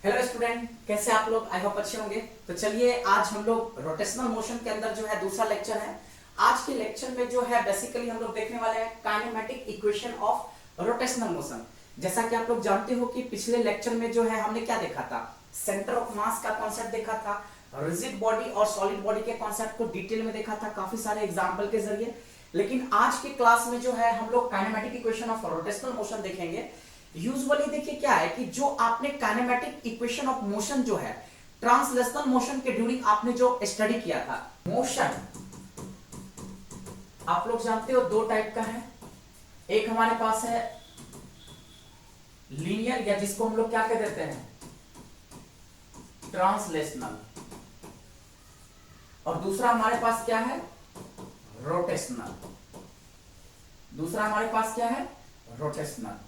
Hello student, कैसे आप लोग? आई होप अच्छे होंगे। तो चलिए आज हम लोग रोटेशनल मोशन के अंदर जो है दूसरा लेक्चर है। आज के लेक्चर में जो है बेसिकली हम लोग देखने वाले हैं kinematic equation of rotational motion. जैसा कि आप लोग जानते हो कि पिछले लेक्चर में जो है हमने क्या देखा था, सेंटर ऑफ मास का कॉन्सेप्ट देखा था, रिजिड बॉडी और सॉलिड बॉडी के कॉन्सेप्ट को डिटेल में देखा था काफी सारे एग्जाम्पल के जरिए। लेकिन आज के क्लास में जो है हम लोग kinematic equation of rotational motion देखेंगे। यूजुअली देखिए क्या है कि जो आपने काइनेमेटिक इक्वेशन ऑफ मोशन जो है ट्रांसलेशनल मोशन के ड्यूरिंग आपने जो स्टडी किया था, मोशन आप लोग जानते हो दो टाइप का है। एक हमारे पास है लीनियर, या जिसको हम लोग क्या कह देते हैं, ट्रांसलेशनल, और दूसरा हमारे पास क्या है, रोटेशनल। दूसरा हमारे पास क्या है, रोटेशनल।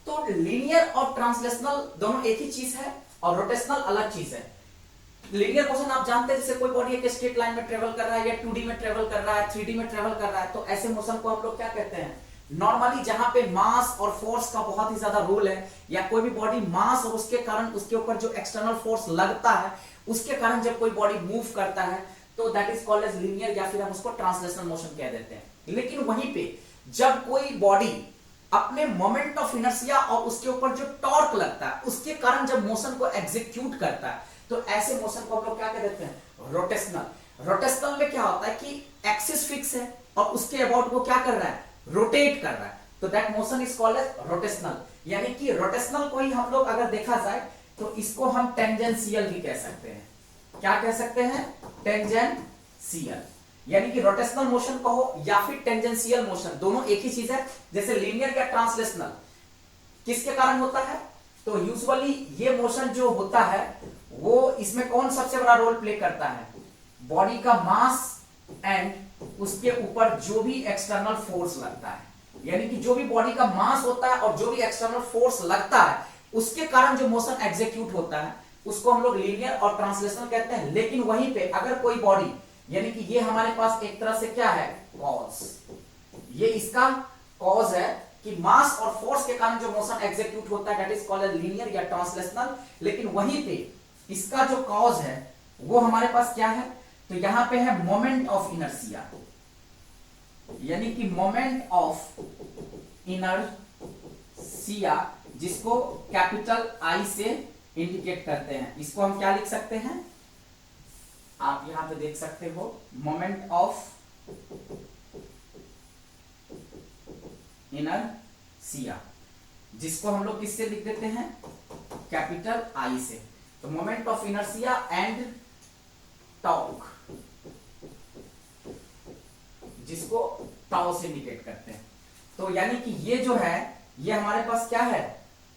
तो लीनियर और ट्रांसलेशनल दोनों एक ही चीज है और रोटेशनल अलग चीज है। लीनियर मोशन आप जानते हैं, जैसे कोई बॉडी एक स्ट्रेट लाइन में ट्रेवल कर रहा है या 2D में ट्रेवल कर रहा है, 3D में ट्रेवल कर रहा है, तो ऐसे मोशन को हम लोग क्या कहते हैं, नॉर्मली जहां पे मास और फोर्स का बहुत ही ज्यादा रोल है, या कोई भी बॉडी मास और उसके कारण उसके ऊपर जो एक्सटर्नल फोर्स लगता है उसके कारण जब कोई बॉडी मूव करता है तो that is called as linear, या फिर हम उसको ट्रांसलेशनल मोशन कह देते हैं। लेकिन वहीं पे जब कोई बॉडी अपने मोमेंट ऑफ इनर्शिया और उसके ऊपर जो टॉर्क लगता है उसके कारण जब मोशन को एग्जीक्यूट करता है तो ऐसे मोशन को हम लोग क्या कह देते हैं, रोटेशनल। रोटेशनल में क्या होता है कि एक्सिस फिक्स है और उसके अबाउट वो क्या कर रहा है, रोटेट कर रहा है, तो that motion is called as rotational. यानी कि रोटेशनल को ही हम लोग अगर देखा जाए तो इसको हम टेंजेंशियल भी कह सकते हैं। क्या कह सकते हैं, टेंजेंशियल। यानी कि रोटेशनल मोशन कहो या फिर टेंजेंशियल मोशन, दोनों एक ही चीज है। जैसे लीनियर या ट्रांसलेशनल किसके कारण होता है, तो यूजुअली ये मोशन जो होता है वो इसमें कौन सबसे बड़ा रोल प्ले करता है, बॉडी का मास एंड उसके ऊपर जो भी एक्सटर्नल फोर्स लगता है। यानी कि जो भी बॉडी का मास होता है और जो भी एक्सटर्नल फोर्स लगता है उसके कारण जो मोशन एग्जीक्यूट होता है उसको हम लोग लीनियर और ट्रांसलेशनल कहते हैं। लेकिन वहीं पे अगर कोई बॉडी, यानी कि ये हमारे पास एक तरह से क्या है, कॉज, ये इसका कॉज है कि मास और फोर्स के कारण जो मोशन एग्जीक्यूट होता है दैट इज कॉल्ड लीनियर या ट्रांसलेशनल। लेकिन वहीं पे इसका जो कॉज है वो हमारे पास क्या है, तो यहां पे है मोमेंट ऑफ इनर्शिया, यानी कि मोमेंट ऑफ इनर्शिया, जिसको कैपिटल आई से इंडिकेट करते हैं। इसको हम क्या लिख सकते हैं, आप यहां पे देख सकते हो, मोमेंट ऑफ इनर्शिया, जिसको हम लोग किससे लिख देते हैं, कैपिटल आई से। तो moment of inertia and torque, जिसको टाउ से इंडिकेट करते हैं। तो यानी कि ये जो है ये हमारे पास क्या है,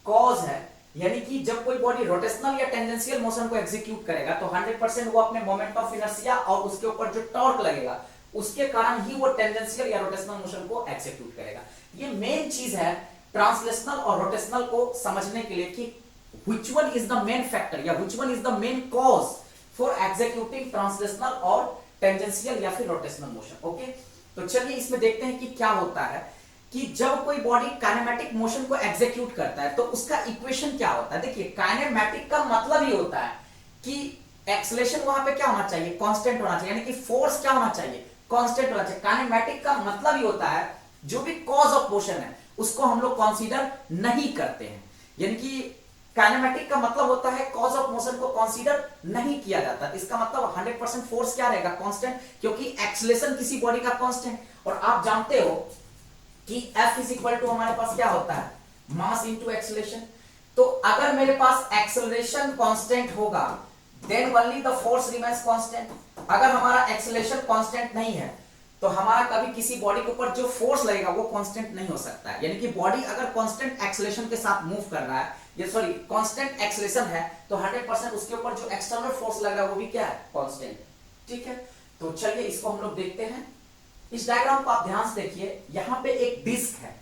कॉज है। यानी कि जब कोई बॉडी रोटेशनल या टेंजेंशियल मोशन को एग्जीक्यूट करेगा तो 100% वो अपने मोमेंट ऑफ इनर्शिया और उसके ऊपर जो टॉर्क लगेगा उसके कारण ही वो टेंजेंशियल या रोटेशनल मोशन को एग्जीक्यूट करेगा। ये मेन चीज है ट्रांसलेशनल और रोटेशनल को समझने के लिए कि which one is the main factor या which one is the main cause for executing translational और टेंजेंशियल या फिर रोटेशनल मोशन। ओके, तो चलिए इसमें देखते हैं कि क्या होता है कि जब कोई बॉडी काइनेमेटिक मोशन को एग्जीक्यूट करता है तो उसका इक्वेशन क्या होता है। देखिए काइनेमेटिक का मतलब ही होता है कि एक्सेलरेशन वहां पे क्या होना चाहिए, कांस्टेंट होना चाहिए, यानी कि फोर्स क्या होना चाहिए, कांस्टेंट होना चाहिए। काइनेमेटिक का मतलब ही होता है जो भी कॉज ऑफ मोशन है उसको हम लोग कंसीडर नहीं करते हैं। यानी कि काइनेमेटिक का मतलब होता है कॉज ऑफ मोशन को कंसीडर नहीं किया जाता। इसका मतलब 100% फोर्स क्या रहेगा, कांस्टेंट, क्योंकि एक्सेलरेशन किसी बॉडी का कांस्टेंट। और आप जानते हो कि F इज इक्वल टू हमारे पास क्या होता है, मास इनटू एक्सेलरेशन। तो अगर मेरे पास एक्सेलरेशन कांस्टेंट होगा then only the force remains constant. अगर हमारा एक्सेलरेशन कांस्टेंट नहीं है तो हमारा कभी किसी बॉडी के ऊपर जो फोर्स लगेगा वो कांस्टेंट नहीं हो सकता है। यानी कि बॉडी अगर कांस्टेंट एक्सेलरेशन के साथ मूव कर रहा है, ये सॉरी कांस्टेंट एक्सेलरेशन है, तो 100% उसके ऊपर जो एक्सटर्नल फोर्स लग रहा है वो भी क्या है, कांस्टेंट। ठीक है, तो चलिए इसको हम लोग देखते हैं। इस डायग्राम को आप ध्यान से देखिए, यहां पे एक डिस्क है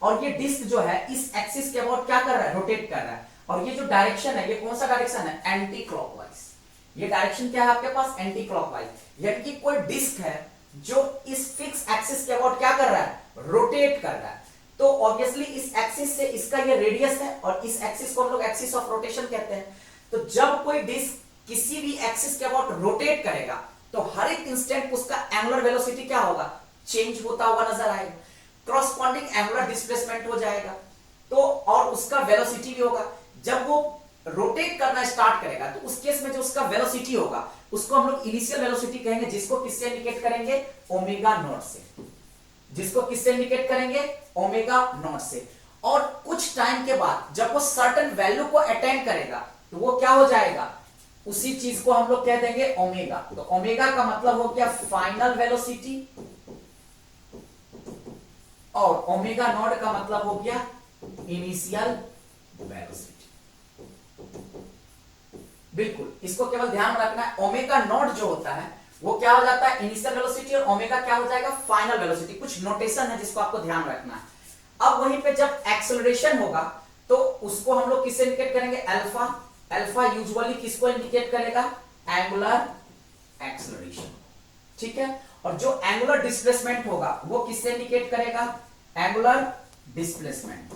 और ये डिस्क जो है इस एक्सिस के अबाउट क्या कर रहा है, रोटेट कर रहा है। और ये जो डायरेक्शन है ये कौन सा डायरेक्शन है, एंटी क्लॉकवाइज। ये डायरेक्शन क्या है आपके पास, एंटी क्लॉकवाइज। यानी कि कोई डिस्क है जो इस फिक्स एक्सिस के अबाउट क्या कर रहा है, रोटेट कर रहा है। तो ऑब्वियसली इस एक्सिस से इसका ये रेडियस है और इस एक्सिस को हम लोग एक्सिस ऑफ रोटेशन कहते हैं। तो जब कोई डिस्क किसी भी एक्सिस के अबाउट रोटेट करेगा तो हर एक इंस्टेंट उसका एंगुलर वेलोसिटी क्या होगा, चेंज होता हुआ नजर आएगा, कॉरस्पॉन्डिंग एंगुलर डिस्प्लेसमेंट हो जाएगा, तो और उसका वेलोसिटी भी होगा। जब वो रोटेट करना स्टार्ट करेगा तो उस केस में जो उसका वेलोसिटी होगा उसको हम लोग इनिशियल वेलोसिटी कहेंगे, जिसको किससे इंडिकेट करेंगे, ओमेगा नॉट से, जिसको किससे इंडिकेट करेंगे, ओमेगा नॉट से। और कुछ टाइम के बाद जब वो सर्टेन वैल्यू को अटेन करेगा तो वो क्या हो जाएगा, उसी चीज को हम लोग कह देंगे ओमेगा। तो ओमेगा का मतलब हो गया फाइनल वेलोसिटी और ओमेगा नॉट का मतलब हो गया इनिशियल वेलोसिटी। बिल्कुल, इसको केवल ध्यान रखना है, ओमेगा नॉट जो होता है वो क्या हो जाता है, इनिशियल वेलोसिटी, और ओमेगा क्या हो जाएगा, फाइनल वेलोसिटी। कुछ नोटेशन है जिसको आपको ध्यान रखना है। अब वहीं पे जब एक्सेलरेशन होगा तो उसको हम लोग किससे इंडिकेट करेंगे, अल्फा। अल्फा यूजुअली किसको इंडिकेट करेगा, एंगुलर एक्सेलरेशन, ठीक है। और जो एंगुलर डिस्प्लेसमेंट होगा वो किससे इंडिकेट करेगा, एंगुलर डिस्प्लेसमेंट।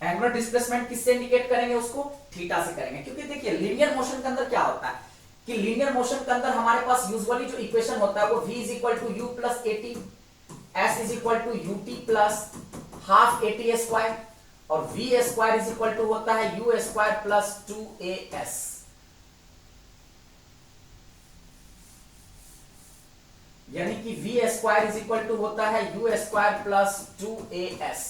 एंगुलर डिस्प्लेसमेंट किससे इंडिकेट करेंगे, उसको थीटा से करेंगे। क्योंकि देखिए लीनियर मोशन के अंदर क्या होता है कि लीनियर मोशन के अंदर हमारे पास यूजुअली जो इक्वेशन होता है वो v is equal to you plus A T, S is equal to U T plus half A T square, और V square is equal to होता है यू स्क्वायर प्लस 2as। यानी कि v square is equal to होता है U square plus 2as।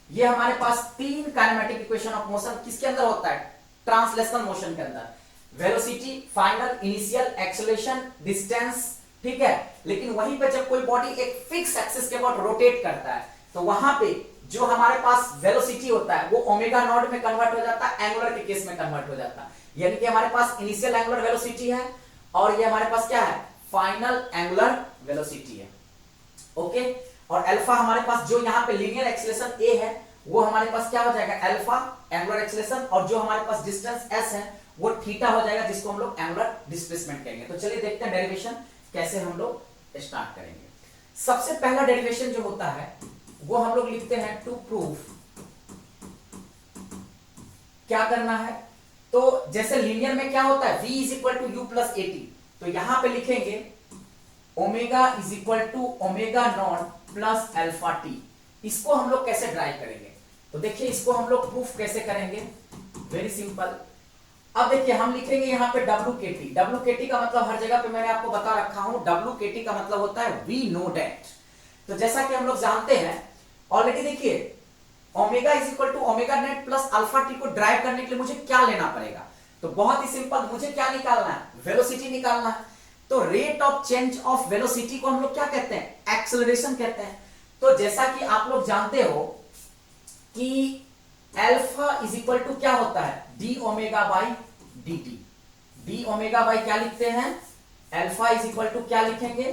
ये हमारे पास तीन काइनेमेटिक इक्वेशन ऑफ मोशन किसके अंदर होता है, ट्रांसलेशनल मोशन के अंदर, velocity, final, initial, acceleration, distance, ठीक है। लेकिन वहीं पे जब कोई बॉडी एक फिक्स एक्सिस के अबाउट रोटेट करता है तो वहां पे जो हमारे पास वेलोसिटी होता है वो ओमेगा नॉट में कन्वर्ट हो जाता है, एंगुलर के केस में कन्वर्ट हो जाता है। यानी कि हमारे पास इनिशियल एंगुलर वेलोसिटी है और ये हमारे पास क्या है, फाइनल एंगुलर वेलोसिटी है, ओके। और अल्फा हमारे पास जो यहाँ पे लीनियर एक्सेलरेशन ए है वो हमारे पास क्या हो जाएगा, अल्फा एंगुलर एक्सेलरेशन, और जो हमारे पास डिस्टेंस एस है वो थीटा हो जाएगा, जिसको हम लोग एंगुलर डिस्प्लेसमेंट कहेंगे। तो चलिए देखते हैं डेरिवेशन कैसे हम लोग स्टार्ट करेंगे। सबसे पहला डेरिवेशन जो होता है वो हम लोग लिखते हैं टू प्रूव। क्या करना है, तो जैसे लीनियर में क्या होता है, v is equal to you plus A t, तो यहां पे लिखेंगे omega is equal to omega naught plus alpha t. इसको हम लोग कैसे ड्राइव करेंगे, तो देखिए इसको हम लोग प्रूफ कैसे करेंगे, वेरी सिंपल। अब देखिए हम लिखेंगे यहां पे WKT। WKT का मतलब हर जगह पे मैंने आपको बता रखा हूं, WKT का मतलब होता है वी नो दैट। तो जैसा कि हम लोग जानते हैं ऑलरेडी, देखिए omega is equal to omega naught plus alpha t को ड्राइव करने के लिए मुझे क्या लेना पड़ेगा, तो बहुत ही सिंपल, मुझे क्या निकालना है, वेलोसिटी निकालना है। तो rate of change of velocity को हम लोग क्या कहते हैं, एक्सेलरेशन कहते हैं। तो जैसा कि आप लोग जानते हो कि अल्फा इज इक्वल टू क्या होता है, d omega by d t. D omega by क्या लिखते हैं, अल्फा इज इक्वल टू क्या लिखेंगे,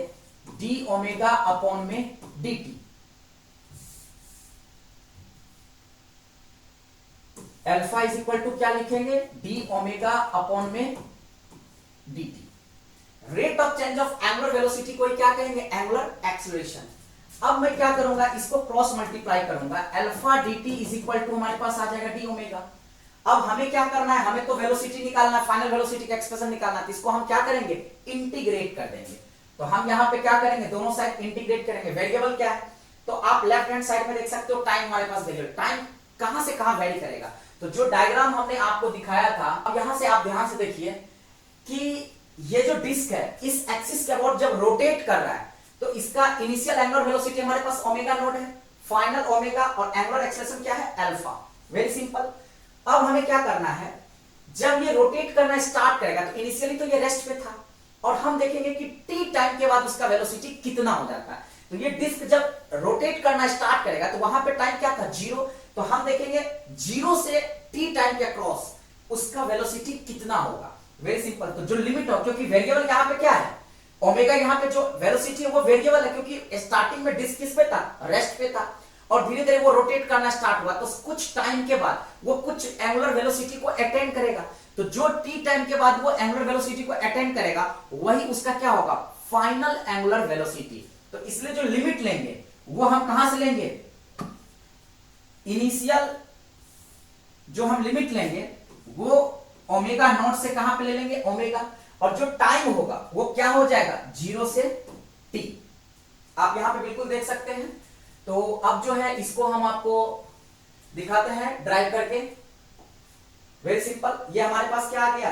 डी ओमेगा अपॉन में d t. Alpha is equal to क्या लिखेंगे, डी ओमेगा अपॉन में d t. Rate of change of angular velocity को क्या कहेंगे, एंगुलर एक्सेलरेशन। अब मैं क्या करूंगा, इसको क्रॉस मल्टीप्लाई करूंगा, alpha d t is equal to हमारे पास आ जाएगा डी ओमेगा। अब हमें क्या करना है, हमें तो वेलोसिटी निकालना है, फाइनल वेलोसिटी का एक्सप्रेशन निकालना है, तो इसको हम क्या करेंगे, इंटीग्रेट कर देंगे। तो हम यहां पे क्या करेंगे, दोनों साइड इंटीग्रेट करेंगे। वेरिएबल क्या है, तो आप लेफ्ट हैंड साइड में देख सकते हो टाइम हमारे पास वेरिएबल, टाइम कहां से कहां वेरी करेगा। तो जो डायग्राम हमने आपको दिखाया था, अब यहां से आप ध्यान से देखिए कि ये जो डिस्क है इस एक्सिस के अबाउट जब रोटेट कर रहा है तो इसका इनिशियल एंगुलर वेलोसिटी हमारे पास ओमेगा नॉट है, फाइनल ओमेगा, और एंगुलर एक्सेलरेशन क्या है, अल्फा। Very simple. अब हमें क्या करना है, जब ये रोटेट करना स्टार्ट करेगा तो इनिशियली तो ये रेस्ट पे था, और हम देखेंगे कि टी टाइम के बाद उसका वेलोसिटी कितना हो जाता है। तो ये डिस्क जब रोटेट करना स्टार्ट करेगा तो वहां पे टाइम क्या था, 0। तो हम देखेंगे 0 से टी टाइम के क्रॉस उसका वेलोसिटी कितना होगा। Very simple. तो जो लिमिट हो, क्योंकि वेरिएबल यहाँ पे क्या है, ओमेगा, यहाँ पे जो वेलोसिटी है वो वेरिएबल है, क्योंकि स्टार्टिंग में डिस्क किस पे था, रेस्ट पे था, और धीरे धीरे वो रोटेट करना स्टार्ट हुआ तो कुछ टाइम के बाद वो कुछ एंगुलर वेलोसिटी को अटेंड करेगा। तो जो टी टाइम के बाद वो एंगुलर वेलोसिटी को अटेंड करेगा वही उसका क्या होगा, फाइनल एंगुलर वेलोसिटी। तो इसलिए जो लिमिट लेंगे वो हम कहां से लेंगे, इनिशियल जो हम लिमिट लेंगे वो ओमेगा नॉट से कहां पे ले लेंगे, ओमेगा, और जो टाइम होगा वो क्या हो जाएगा, 0 से t। आप यहां पे बिल्कुल देख सकते हैं। तो अब जो है इसको हम आपको दिखाते हैं ड्राइव करके। वेरी सिंपल, ये हमारे पास क्या आ गया।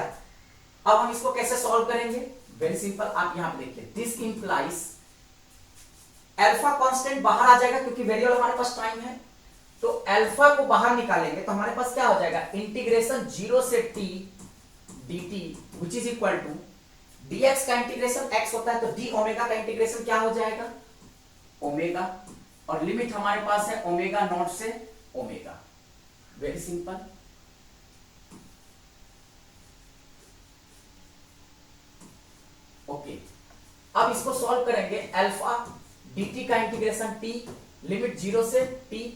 अब हम इसको कैसे सॉल्व करेंगे, वेरी सिंपल, आप यहां पे देखिए, दिस इंप्लाइज अल्फा कांस्टेंट बाहर आ जाएगा क्योंकि वेरिएबल हमारे पास टाइम है। तो अल्फा को बाहर निकालेंगे तो हमारे पास क्या हो जाएगा, इंटीग्रेशन 0 से t dt which is equal to dx का इंटीग्रेशन x होता है तो d ओमेगा का इंटीग्रेशन क्या हो जाएगा, ओमेगा, और लिमिट हमारे पास है ओमेगा नॉट से ओमेगा। Very simple. ओके, अब इसको सॉल्व करेंगे, अल्फा dt का इंटीग्रेशन t, लिमिट 0 से t।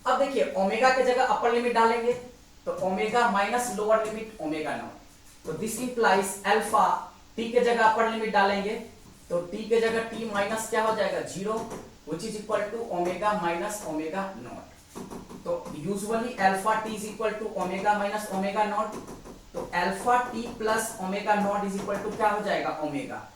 अब देखिए ओमेगा के जगह अपर लिमिट डालेंगे तो omega minus lower limit omega naught. तो दिस इंप्लाइज अल्फा t के जगह अपर लिमिट डालेंगे तो t के जगह t माइनस क्या हो जाएगा, 0, which is equal to omega minus omega naught. तो usually alpha t is equal to omega minus omega naught. तो alpha t plus omega naught is equal to क्या हो जाएगा, ओमेगा।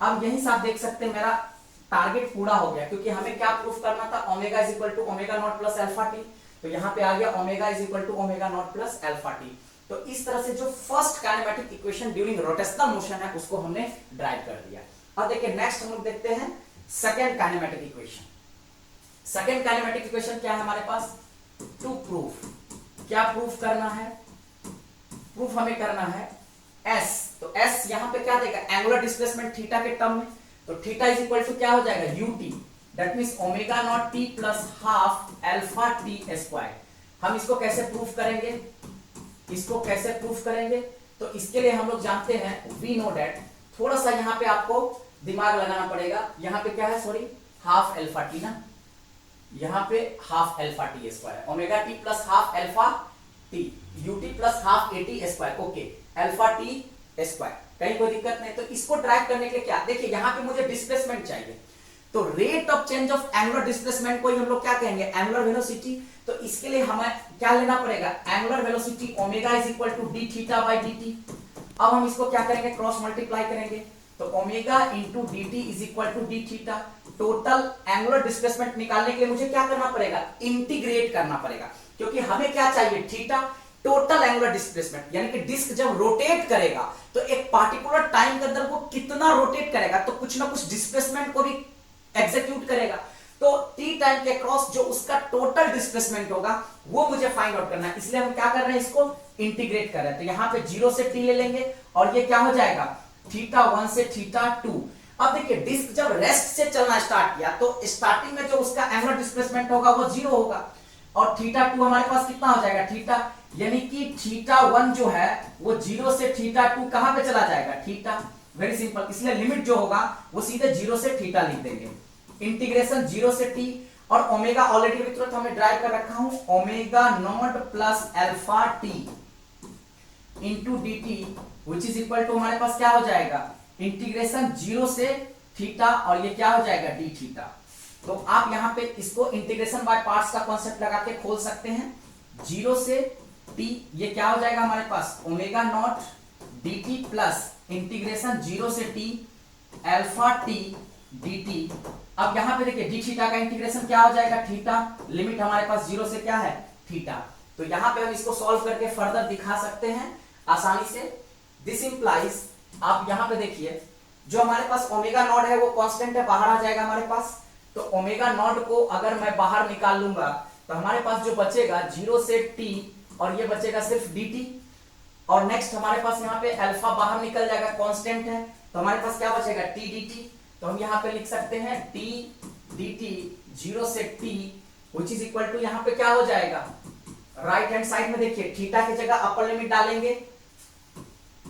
अब यहीं से आप देख सकते हैं मेरा टारगेट पूरा हो गया क्योंकि हमें क्या प्रूफ करना था, omega is equal to omega naught plus alpha t. तो यहां पे आ गया omega is equal to omega naught plus alpha t. तो इस तरह से जो first kinematic equation during rotational motion है उसको हमने ड्राइव कर दिया। अब देखिए नेक्स्ट हम लोग देखते हैं second kinematic equation. Second kinematic equation क्या है हमारे पास, टू प्रूफ, क्या प्रूफ करना है, प्रूफ हमें करना है s। तो s यहां पे क्या देगा, एंगुलर डिस्प्लेसमेंट थीटा के टर्म में। तो थीटा इज इक्वल टू क्या हो जाएगा, ut, that means omega naught t plus half alpha t square. हम इसको कैसे प्रूफ करेंगे, इसको कैसे प्रूफ करेंगे, तो इसके लिए हम लोग जानते हैं वी नो दैट, थोड़ा सा यहां पे आपको दिमाग लगाना पड़ेगा। यहां पे क्या है, सॉरी, हाफ अल्फा टी ना, यहां पे half alpha T square, omega T plus half alpha T, ut plus half eighty square, okay, alpha T square, कहीं कोई दिक्कत नहीं। तो इसको ड्राइव करने के लिए क्या, देखिए यहां पे मुझे डिस्प्लेसमेंट चाहिए, तो rate of change of angular displacement को ही हम लोग क्या कहेंगे, एंगुलर वेलोसिटी। तो इसके लिए हमें क्या लेना पड़ेगा, angular velocity omega is equal to d theta by d T. अब हम इसको क्या करेंगे, क्रॉस मल्टीप्लाई करेंगे, तो omega into d t is equal to d theta. Total angular displacement निकालने के लिए मुझे क्या करना पड़ेगा, इंटीग्रेट करना पड़ेगा, क्योंकि हमें क्या चाहिए, थीटा, टोटल एंगुलर डिस्प्लेसमेंट, यानी कि डिस्क जब रोटेट करेगा तो एक पार्टिकुलर टाइम के अंदर वो कितना रोटेट करेगा, तो कुछ ना कुछ डिस्प्लेसमेंट को भी एग्जीक्यूट करेगा। तो t टाइम के क्रॉस जो उसका टोटल डिस्प्लेसमेंट होगा वो मुझे फाइंड आउट करना है, इसलिए हम क्या कर रहे हैं, इसको इंटीग्रेट कर रहे हैं। तो यहां पे 0 से t ले लेंगे और ये क्या हो जाएगा, थीटा 1 से थीटा 2। अब देखिए डिस्क जब रेस्ट से चलना स्टार्ट किया तो स्टार्टिंग में जो उसका एंगुलर डिस्प्लेसमेंट होगा वो 0 होगा, और थीटा 2 हमारे पास कितना हो जाएगा, थीटा, यानी कि थीटा 1 जो है वो 0 से थीटा 2 कहां पे चला जाएगा, थीटा। वेरी सिंपल, इसलिए लिमिट जो होगा वो सीधे 0 से थीटा लिख देंगे, इंटीग्रेशन 0 से t, और ओमेगा ऑलरेडी अभी तुरंत हमने ड्राइव कर रखा हूं, omega naught plus alpha t into d t which is equal to हमारे पास क्या हो जाएगा, इंटीग्रेशन 0 से थीटा, और ये क्या हो जाएगा, डी थीटा। तो आप यहां पे इसको इंटीग्रेशन बाय पार्ट्स का कॉन्सेप्ट लगा के खोल सकते हैं। 0 से t ये क्या हो जाएगा हमारे पास, omega naught D T plus integration 0 से t अल्फा t dt। अब यहां पे देखिए डी थीटा का इंटीग्रेशन क्या हो जाएगा, थीटा, लिमिट हमारे पास 0 से क्या है, थीटा। तो यहां पे हम इसको सॉल्व करके फर्दर दिखा सकते हैं आसानी से। दिस इंप्लाइज, आप यहां पे देखिए जो हमारे पास ओमेगा नॉट है वो कांस्टेंट है, बाहर आ जाएगा हमारे पास। तो ओमेगा नॉट को अगर मैं बाहर निकाल लूंगा तो हमारे पास जो बचेगा 0 से t, और ये बचेगा सिर्फ dt, और नेक्स्ट हमारे पास यहाँ पे अल्फा बाहर निकल जाएगा, कांस्टेंट है, तो हमारे पास क्या बचेगा, t dt। तो हम यहाँ पे लिख सकते हैं t dt 0 से t which is equal to, यहाँ पे क्या हो जाएगा, राइट हैंड साइड में देखिए थीटा की जगह अपर लिमिट डालेंगे,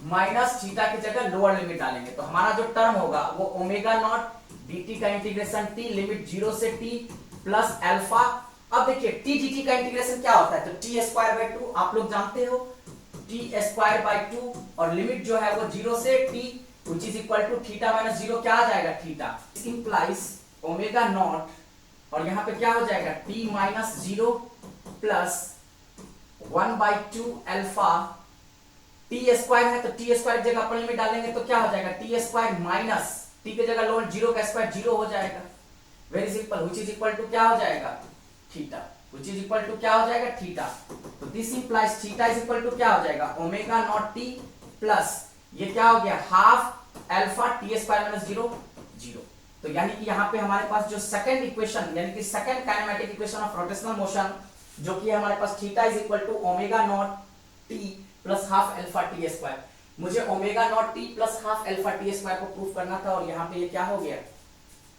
माइनस थीटा की जगह लोअर लिमिट डालेंगे, तो हमारा जो टर्म होगा वो ओमेगा नॉट dt का इंटीग्रेशन t, लिमिट 0 से t प्लस अल्फा। अब देखिए t dt का इंटीग्रेशन क्या होता है, तो t स्क्वायर बाय 2, आप लोग जानते हो, t स्क्वायर बाय 2, और लिमिट जो है वो 0 से t which is equal to theta minus 0 क्या आ जाएगा, थीटा। इंप्लाइज ओमेगा नॉट और यहां पे क्या हो जाएगा t minus 0 plus 1/2 alpha T square है, तो टी स्क्वायर की जगह अपर लिमिट डालेंगे तो क्या हो जाएगा टी स्क्वायर माइनस टी की जगह लोअर 0 का स्क्वायर 0 हो जाएगा। Very simple, which is equal to क्या हो जाएगा theta, which is equal to क्या हो जाएगा थीटा। तो this implies theta is equal to क्या हो जाएगा ओमेगा नॉट टी प्लस ये क्या हो गया half alpha T square minus 0 0। तो यानी कि यहाँ पे हमारे पास जो सेकंड इक्वेशन यानी कि second kinematic equation of rotational motion जो कि हमारे पास theta is equal to omega naught T plus half alpha T square, मुझे omega naught T plus half alpha T square को प्रूफ करना था और यहाँ पे ये क्या हो गया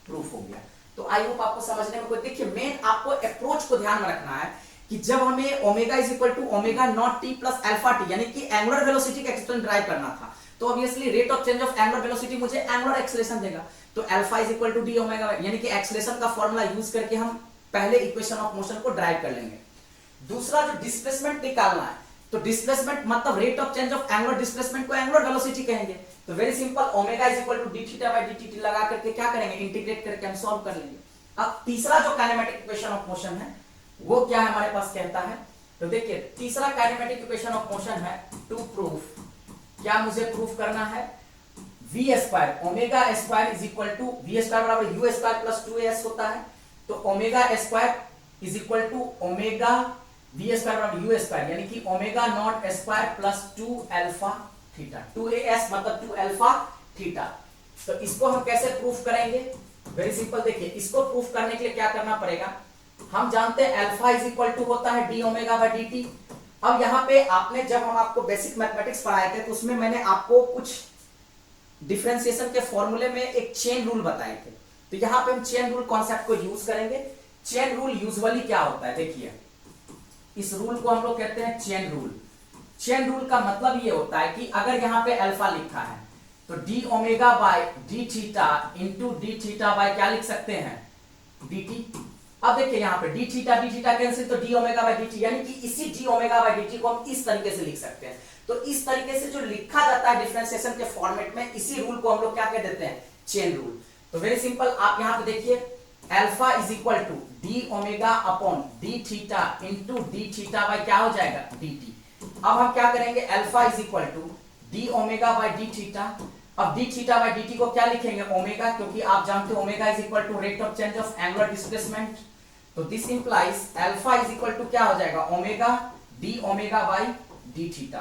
प्रूफ हो गया। तो आई होप आपको समझने में कोई, देखिए मेन आपको अप्रोच को ध्यान में रखना है कि जब हमें omega is equal to omega naught T plus alpha t यानी कि एंगुलर वेलोसिटी का एक्सप्रेशन ड्राइव करना था, तो obviously rate of change of angular velocity मुझे एंगुलर एक्सेलरेशन देगा। तो alpha is equal to D omega यानी कि एक्सेलरेशन का फॉर्मूला यूज करके हम पहले इक्वेशन ऑफ मोशन को ड्राइव कर लेंगे। दूसरा जो डिस्प्लेसमेंट निकालना है, तो डिस्प्लेसमेंट मतलब rate of change of angular displacement को एंगुलर वेलोसिटी कहेंगे। तो very simple omega is equal to d theta by D t लगा करके क्या करेंगे इंटीग्रेट करके हम सॉल्व कर लेंगे। अब तीसरा जो काइनेमेटिक इक्वेशन ऑफ मोशन है वो क्या है हमारे पास कहता है, तो देखिए तीसरा काइनेमेटिक इक्वेशन ऑफ मोशन है टू प्रूफ, क्या मुझे प्रूफ करना है v square omega square is equal to v square बराबर यू स्क्वायर प्लस 2as होता है। तो omega square is equal to omega v square बराबर यू स्क्वायर यानी कि omega naught square plus 2 alpha theta, 2as मतलब 2 अल्फा थीटा। तो इसको हम कैसे प्रूफ करेंगे, वेरी सिंपल, देखिए इसको प्रूफ करने के लिए क्या करना पड़ेगा, हम जानते हैं अल्फा इज इक्वल टू होता है d omega by D T. अब यहाँ पे आपने जब हम आपको बेसिक मैथमेटिक्स पढ़ाए थे तो उसमें मैंने आपको कुछ डिफरेंशिएशन के फॉर्मूले में एक चेन रूल बताए थे, तो यहाँ पे हम चेन रूल कॉन्सेप्ट को यूज करेंगे। चेन रूल यूजुअली क्या होता है, देखिए इस रूल को हम लोग कहते हैं चेन रूल। चेन रूल का मतलब ये होता है कि अगर यहाँ पे अल्फा लिखा है तो D omega by D theta into D theta by क्या लिख सकते हैं डी टी। अब देखिए यहाँ पे डी थीटा कैंसिल, तो D omega by D T यानी कि इसी D omega by D T को हम इस तरीके से लिख सकते हैं। तो इस तरीके से जो लिखा जाता है डिफरेंशिएशन के फॉर्मेट में, इसी रूल को हम लोग क्या कह देते हैं चेन रूल। तो वेरी सिंपल, आप यहाँ पे देखिए alpha is equal to D omega upon D theta into D theta by क्या हो जाएगा डी टी। अब हम क्या करेंगे alpha is equal to D omega by D theta, अब D theta by D T को क्या लिखेंगे ओमेगा, क्योंकि आप जानते हो omega is equal to rate of change of angular displacement. तो this implies alpha is equal to क्या हो जाएगा omega D omega by D theta.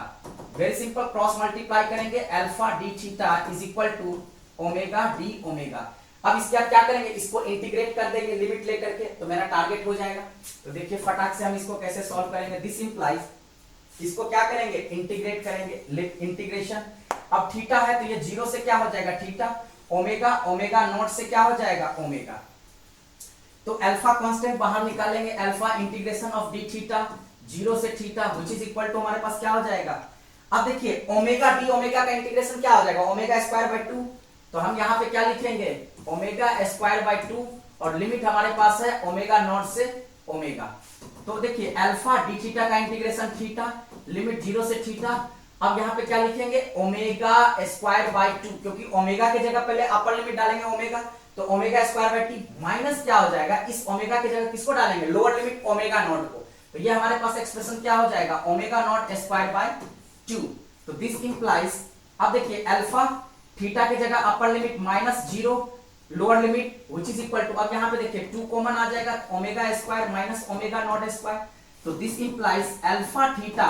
Very simple, cross multiply करेंगे alpha D theta is equal to omega D omega. अब इसका क्या करेंगे, इसको इंटीग्रेट कर देंगे लिमिट लेकर के, तो मेरा टारगेट हो जाएगा। तो देखिए फटाक से हम इसको कैसे सॉल्व करेंगे, दिस इंप्लाइज इसको क्या करेंगे इंटीग्रेट करेंगे इंटीग्रेशन। अब थीटा है तो ये 0 से क्या हो जाएगा थीटा, ओमेगा ओमेगा नॉट से क्या हो जाएगा ओमेगा। तो अल्फा कांस्टेंट बाहर निकालेंगे, alpha integration of d theta 0 से theta which is equal to हमारे पास क्या हो जाएगा। अब देखिए ओमेगा डी ओमेगा का इंटीग्रेशन क्या हो जाएगा ओमेगा स्क्वायर बाय 2, तो हम यहाँ पे क्या लिखेंगे ओमेगा स्क्वायर बाय 2 और लिमिट हमारे पास है ओमेगा नॉट से ओमेगा। तो देखिए अल्फा डी थीटा का इंटीग्रेशन थीटा लिमिट 0 से थीटा। अब यहाँ पे क्या लिखेंगे ओमेगा स्क्वायर बाय 2, क्योंकि ओमेगा की जगह पहले अपर लिमिट डालेंगे ओमेगा, तो omega square by T minus क्या हो जाएगा इस ओमेगा की जगह किसको डालेंगे लोअर लिमिट ओमेगा नॉट को, तो ये हमारे पास एक्सप्रेशन क्या हो जाएगा ओमेगा नॉट स्क्वायर बाय 2। तो दिस इंप्लाइज, अब देखिए अल्फा थीटा की जगह upper limit minus 0 lower limit which is equal to, अब यहाँ पे देखिए 2 कॉमन आ जाएगा omega square minus omega naught square. तो this implies alpha theta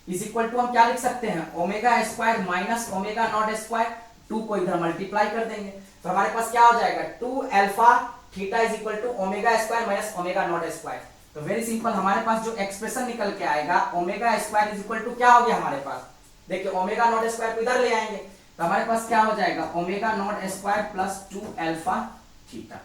is equal to हम क्या लिख सकते हैं omega square minus omega naught square, 2 को इधर मल्टीप्लाई कर देंगे तो हमारे पास क्या हो जाएगा 2 alpha theta is equal to omega square minus omega naught square. तो वेरी सिंपल, हमारे पास जो एक्सप्रेशन निकल के आएगा omega square is equal to क्या हो गया हमारे पास, देखिए ओमेगा नॉट स्क्वायर को इधर ले आएंगे तो हमारे पास क्या हो जाएगा omega naught square plus 2 alpha theta.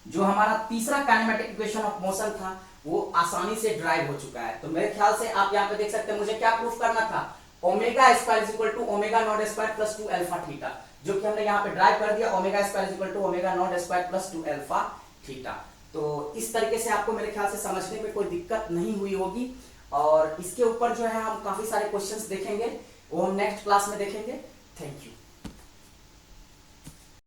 जो हमारा तीसरा काइनेमेटिक इक्वेशन ऑफ मोशन था वो आसानी से ड्राइव हो चुका है। तो मेरे ख्याल से आप यहाँ पे देख सकते हैं मुझे क्या प्रूफ करना था omega square is equal to omega naught square plus 2 alpha theta, जो कि हमने यहाँ पे ड्राइव कर दिया omega square is equal to omega naught square plus 2 alpha theta. तो इस तरीके से आपको मेरे ख्याल से समझने में कोई दिक्कत नहीं हुई होगी, और इसके ऊपर जो है हम काफी सारे क्वेश्चंस देखेंगे, वो हम नेक्स्ट क्लास में देखेंगे। Thank you.